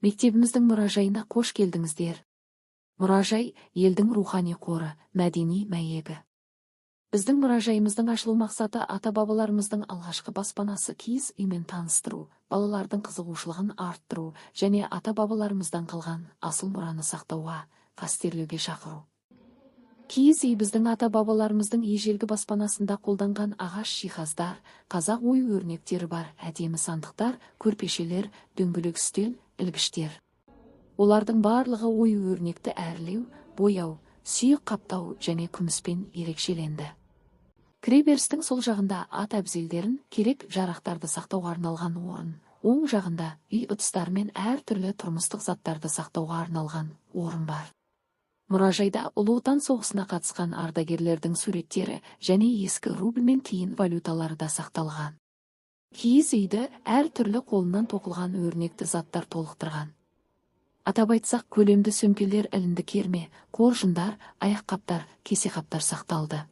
Мектебіміздің мұражайына қош келдіңіздер. Мұражай – елдің рухани қоры, мәдени мәйегі. Біздің мұражайымыздың ашылу мақсаты ата-бабаларымыздың алғашқы баспанасы киіз үймен таныстыру, балалардың қызығушылығын арттыру және ата-бабаларымыздан қалған асыл мұраны сақтауға, қастерлеуге шақыру. Киіз үй біздің ата-бабаларымыздың ежелгі баспанасында қолданған ағаш жиһаздар, қазақ ою-өрнектері бар әдемі сандықтар, көрпешелер, дөңгелек үстел, ілгіштер. Олардың барлығы ою-өрнекті әрлеу, бояу, сүйек қаптау және күміспен ерекшеленді. Кіреберістің сол жағында ат әбзелдерін, керек жарақтарды сақтауға арналған орын, оң жағында үй ыдыстары мен әртүрлі тұрмыстық заттарды сақтауға арналған орын бар. Мұражайда Ұлы Отан соғысына қатысқан ардагерлердің суреттері және ескі рубль мен тиын валюталары да сақталған. Киіз үйді әртүрлі қолынан тоқылған өрнекті заттар толықтырған. Атап айтсақ, көлемді сөмкелер, ілінді керме, қоржындар, аяққаптар, кесе-қаптар сақталды.